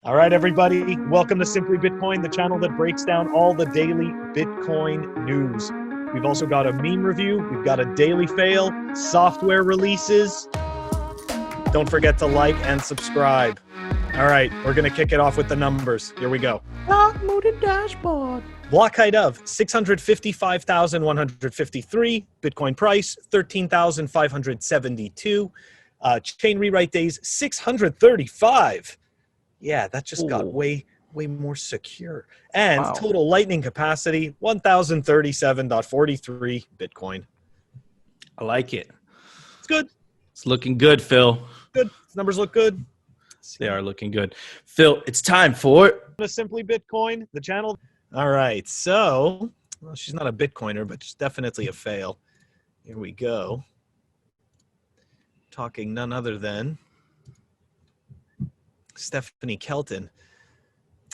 All right, everybody. Welcome to Simply Bitcoin, the channel that breaks down all the daily Bitcoin news. We've also got a meme review. We've got a daily fail, software releases. Don't forget to like and subscribe. All right, we're going to kick it off with the numbers. Here we go. Downloaded dashboard. Block height of 655,153. Bitcoin price 13,572. Chain rewrite days 635. Yeah, that just got way more secure. And Wow. total lightning capacity 1,037.43 Bitcoin. I like it. It's good. It's looking good, Phil. Good. These numbers look good. They are looking good. Phil, it's time for Simply Bitcoin, the channel. All right, so well, she's not a Bitcoiner, but she's definitely a fail. Here we go. Talking none other than Stephanie Kelton.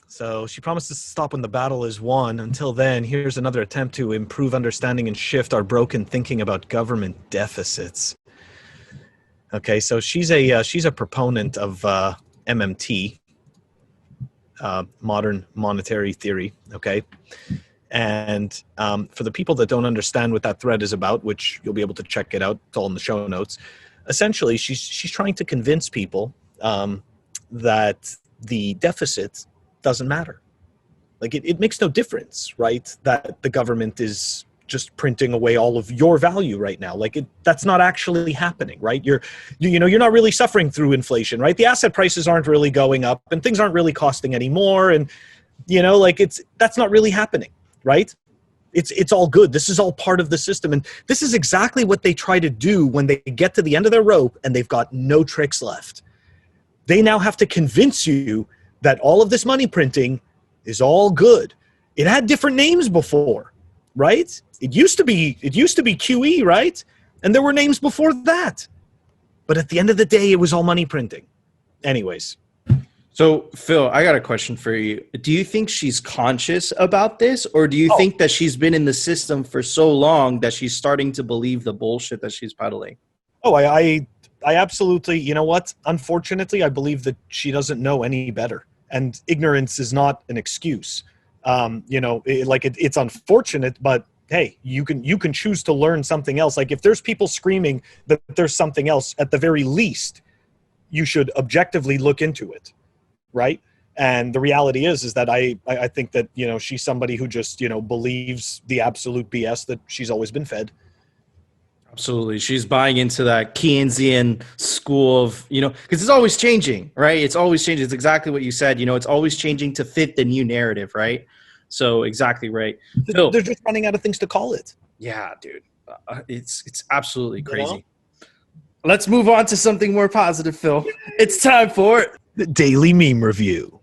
So she promises to stop when the battle is won. Until then, here's another attempt to improve understanding and shift our broken thinking about government deficits. Okay, so she's a proponent of MMT, modern monetary theory. Okay, and for the people that don't understand what that thread is about, which you'll be able to check it out, it's all in the show notes. Essentially, she's trying to convince people that the deficit doesn't matter. Like it makes no difference, right? That the government is just printing away all of your value right now. Like that's not actually happening, right? You're not really suffering through inflation, right? The asset prices aren't really going up and things aren't really costing anymore. And that's not really happening, right? It's all good. This is all part of the system. And this is exactly what they try to do when they get to the end of their rope and they've got no tricks left. They now have to convince you that all of this money printing is all good. It had different names before, right? It used to be QE, right? And there were names before that. But at the end of the day, it was all money printing. Anyways. So, Phil, I got a question for you. Do you think she's conscious about this, or do you think that she's been in the system for so long that she's starting to believe the bullshit that she's peddling? Oh, I absolutely, you know what? Unfortunately, I believe that she doesn't know any better. And ignorance is not an excuse. It's unfortunate, but hey, you can choose to learn something else. Like if there's people screaming that there's something else, at the very least, you should objectively look into it, right? And the reality is that I think that, she's somebody who just, believes the absolute BS that she's always been fed. Absolutely. She's buying into that Keynesian school of, because it's always changing, right? It's always changing. It's exactly what you said. It's always changing to fit the new narrative, right? So exactly right. Phil, they're just running out of things to call it. Yeah, dude. It's absolutely crazy. Let's move on to something more positive, Phil. It's time for the Daily Meme Review.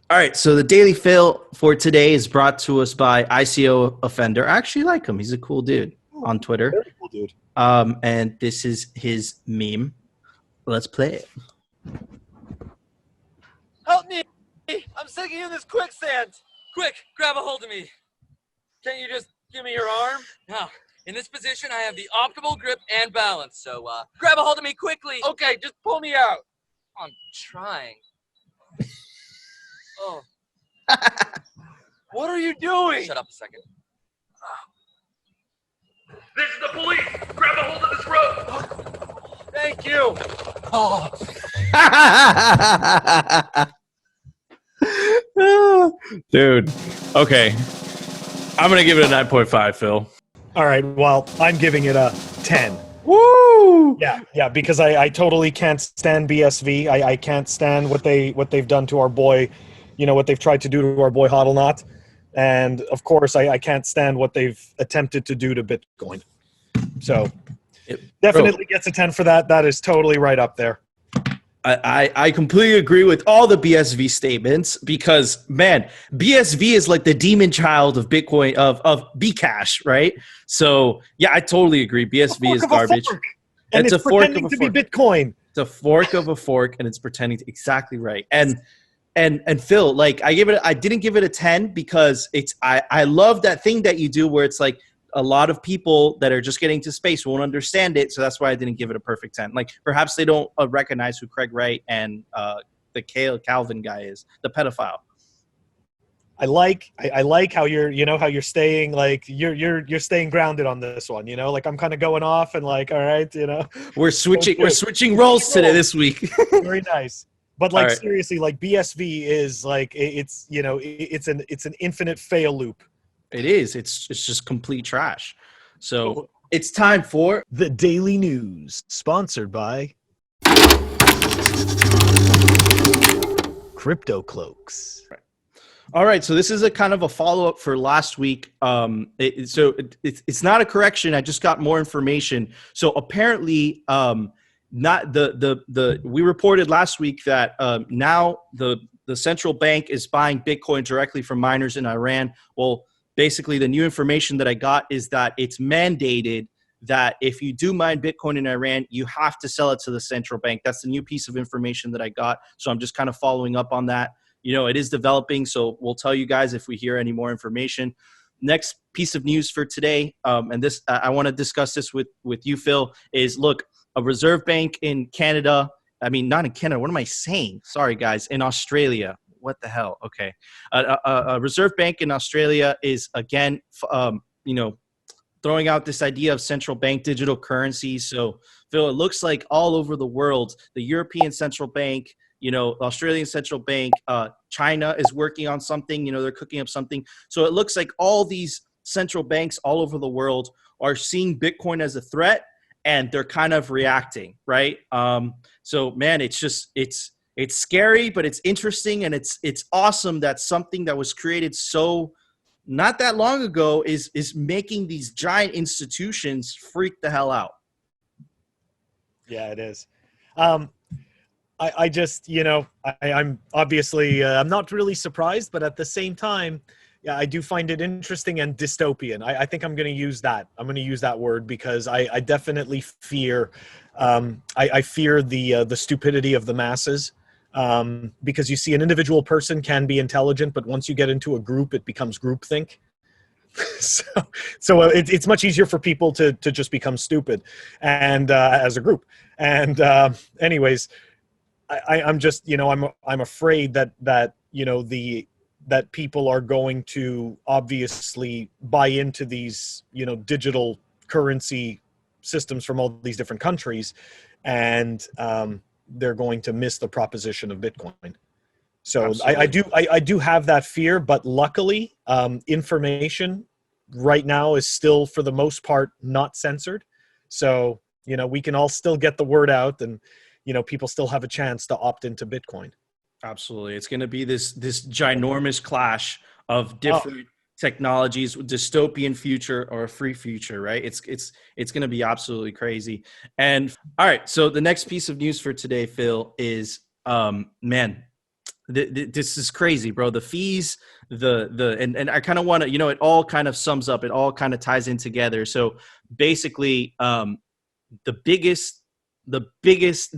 All right, so the Daily Fail for today is brought to us by ICO Offender. I actually like him. He's a cool dude on Twitter. Very cool dude. And this is his meme. Let's play it. Help me! I'm sinking in this quicksand! Quick, grab a hold of me. Can't you just give me your arm? Now, in this position, I have the optimal grip and balance, so grab a hold of me quickly. Okay, just pull me out. I'm trying. Oh. What are you doing? Shut up a second. This is the police! Grab a hold of this rope! Thank you! Oh. Dude, okay. I'm going to give it a 9.5, Phil. All right, well, I'm giving it a 10. Woo! Yeah, because I totally can't stand BSV. I can't stand what they've done to our boy, what they've tried to do to our boy HODLNOT. And of course, I can't stand what they've attempted to do to Bitcoin. So definitely gets a 10 for that. That is totally right up there. I completely agree with all the BSV statements because, man, BSV is like the demon child of Bitcoin, of Bcash, right? So, yeah, I totally agree. BSV is garbage. And it's a fork pretending to be Bitcoin. It's a fork of a fork, and it's pretending to exactly right. And Phil, like I didn't give it a 10 because I love that thing that you do where it's like a lot of people that are just getting to space won't understand it, so that's why I didn't give it a perfect 10. Like perhaps they don't recognize who Craig Wright and the Calvin guy is, the pedophile. I like how you're staying like you're staying grounded on this one, like I'm kind of going off and like, all right, We're switching roles today this week. very nice. But like, All right. seriously, like BSV is like, it's an infinite fail loop. It is. It's just complete trash. So it's time for The Daily News, sponsored by Crypto Cloaks. All right, so this is a kind of a follow-up for last week. It's not a correction. I just got more information. So apparently, we reported last week that now the central bank is buying Bitcoin directly from miners in Iran. Well, basically, the new information that I got is that it's mandated that if you do mine Bitcoin in Iran, you have to sell it to the central bank. That's the new piece of information that I got. So I'm just kind of following up on that. It is developing, so we'll tell you guys if we hear any more information. Next piece of news for today, and this I want to discuss this with you, Phil, is look, a reserve bank in Canada, I mean, not in Canada, what am I saying? Sorry, guys, in Australia. What the hell? Okay. A reserve bank in Australia is, again, throwing out this idea of central bank digital currency. So, Phil, it looks like all over the world, the European Central Bank, Australian Central Bank, China is working on something, they're cooking up something. So it looks like all these central banks all over the world are seeing Bitcoin as a threat, and they're kind of reacting, right? So man, it's scary, but it's interesting, and it's awesome that something that was created so not that long ago is making these giant institutions freak the hell out. Yeah, it is. I just, I'm obviously, I'm not really surprised, but at the same time, yeah, I do find it interesting and dystopian. I think I'm going to use that. I'm going to use that word because I definitely fear, I fear the stupidity of the masses, because you see an individual person can be intelligent, but once you get into a group, it becomes groupthink. So it's much easier for people to just become stupid and as a group. And anyways, I'm just, I'm afraid that that people are going to obviously buy into these, digital currency systems from all these different countries, and they're going to miss the proposition of Bitcoin. So I do have that fear, but luckily, information right now is still, for the most part, not censored. So, we can all still get the word out, and people still have a chance to opt into Bitcoin. Absolutely. It's going to be this ginormous clash of different technologies, dystopian future or a free future, right? It's going to be absolutely crazy. And all right, so the next piece of news for today, Phil, is this is crazy, bro. The fees, and I kind of want to, it all kind of sums up, it all kind of ties in together. So basically, the biggest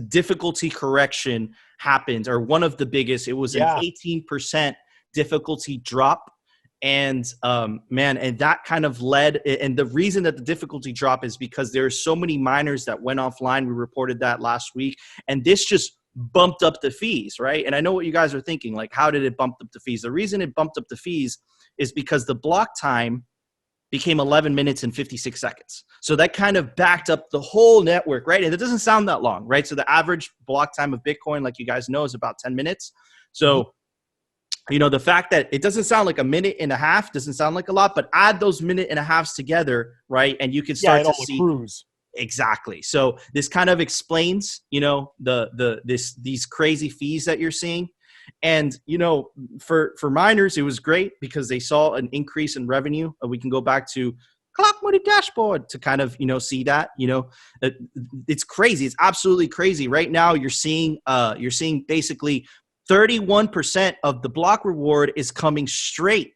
difficulty correction happened, or one of the biggest. It was an 18% difficulty drop. And and that kind of led, and the reason that the difficulty drop is because there are so many miners that went offline. We reported that last week, and this just bumped up the fees, right? And I know what you guys are thinking, like, how did it bump up the fees? The reason it bumped up the fees is because the block time became 11 minutes and 56 seconds. So that kind of backed up the whole network, right? And it doesn't sound that long, right? So the average block time of Bitcoin, like you guys know, is about 10 minutes. So, the fact that it doesn't sound like a minute and a half doesn't sound like a lot, but add those minute and a halves together, right? And you can start to see. Exactly. So this kind of explains, these crazy fees that you're seeing. And, for miners, it was great because they saw an increase in revenue. We can go back to Clock Money Dashboard to kind of, see that, it's crazy. It's absolutely crazy. Right now, you're seeing basically 31% of the block reward is coming straight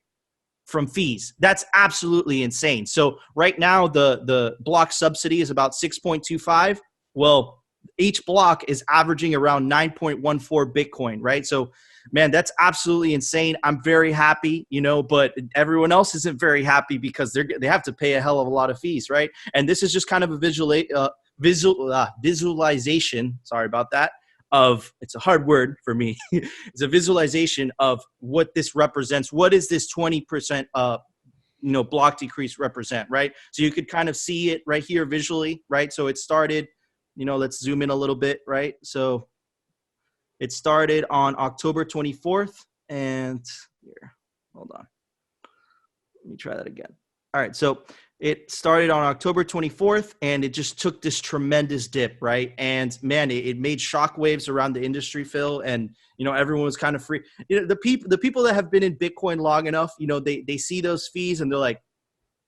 from fees. That's absolutely insane. So right now, the block subsidy is about 6.25. Well, each block is averaging around 9.14 Bitcoin, right? So, man, that's absolutely insane. I'm very happy, but everyone else isn't very happy because they have to pay a hell of a lot of fees, right? And this is just kind of a visualization, sorry about that, of, it's a hard word for me. It's a visualization of what this represents. What is this 20% block decrease represent, right? So you could kind of see it right here visually, right? So it started, let's zoom in a little bit, right? So it started on October 24th, and here, hold on. Let me try that again. All right, so it started on October 24th, and it just took this tremendous dip, right? And man, it made shockwaves around the industry, Phil, and everyone was kind of free. The people that have been in Bitcoin long enough, they see those fees and they're like,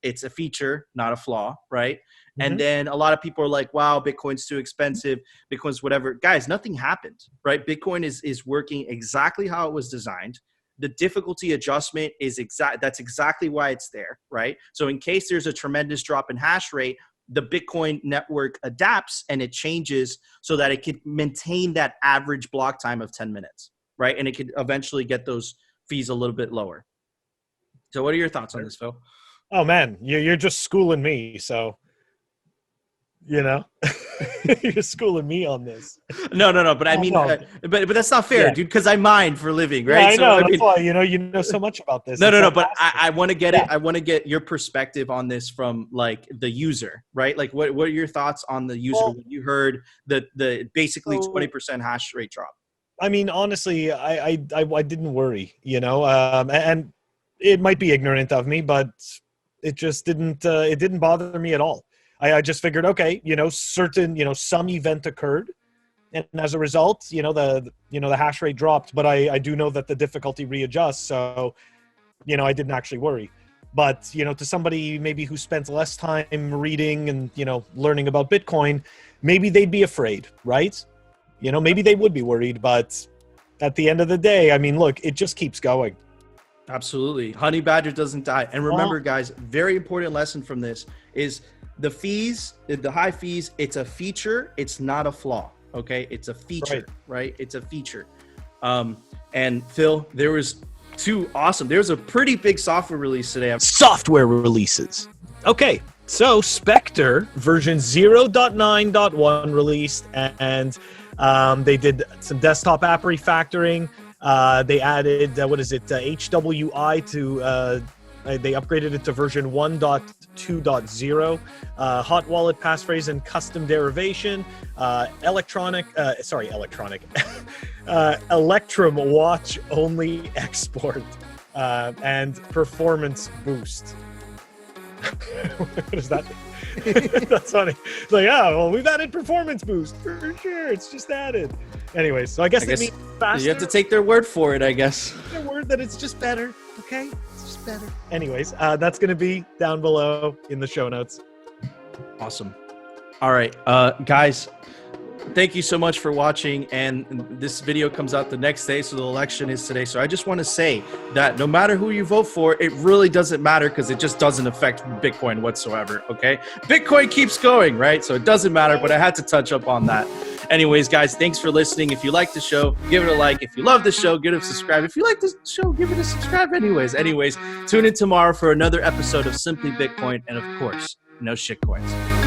it's a feature, not a flaw, right? Mm-hmm. And then a lot of people are like, wow, Bitcoin's too expensive, Bitcoin's whatever. Guys, nothing happened, right? Bitcoin is working exactly how it was designed. The difficulty adjustment is that's exactly why it's there, right? So in case there's a tremendous drop in hash rate, the Bitcoin network adapts and it changes so that it can maintain that average block time of 10 minutes, right? And it could eventually get those fees a little bit lower. So what are your thoughts on this, Phil? Oh man, you're just schooling me. So, you're schooling me on this. No. But I mean, but that's not fair, dude. Because I mine for a living, right? Yeah, I know. That's why you know so much about this. No. But I want to get it. I want to get your perspective on this from like the user, right? Like, what are your thoughts on the user when you heard the basically 20% hash rate drop? I mean, honestly, I didn't worry, and it might be ignorant of me, but it just didn't bother me at all. I just figured, okay, some event occurred, and as a result, the hash rate dropped. But I do know that the difficulty readjusts, so I didn't actually worry. But to somebody maybe who spent less time reading and learning about Bitcoin, maybe they'd be afraid, right? Maybe they would be worried. But at the end of the day, I mean, look, it just keeps going. Absolutely, honey badger doesn't die. And remember, guys, very important lesson from this is the fees, the high fees, it's a feature, it's not a flaw, okay? It's a feature, right? It's a feature. And Phil, there was a pretty big software release today. Software releases. Okay, so Spectre version 0.9.1 released, and they did some desktop app refactoring. They added, HWI to... they upgraded it to version 1.2.0, hot wallet passphrase and custom derivation, Electrum watch only export, and performance boost. What is that? That's funny. It's like, we've added performance boost for sure. It's just added. Anyways, so I guess it means faster. You have to take their word for it, I guess. Their word that it's just better. Okay, it's just better. Anyways, that's going to be down below in the show notes. Awesome. All right, guys, thank you so much for watching. And this video comes out the next day, so the election is today. So I just want to say that no matter who you vote for, it really doesn't matter because it just doesn't affect Bitcoin whatsoever, okay? Bitcoin keeps going, right? So it doesn't matter, but I had to touch up on that. Anyways, guys, thanks for listening. If you like the show, give it a like. If you love the show, give it a subscribe. If you like the show, give it a subscribe anyways. Tune in tomorrow for another episode of Simply Bitcoin. And of course, no shitcoins.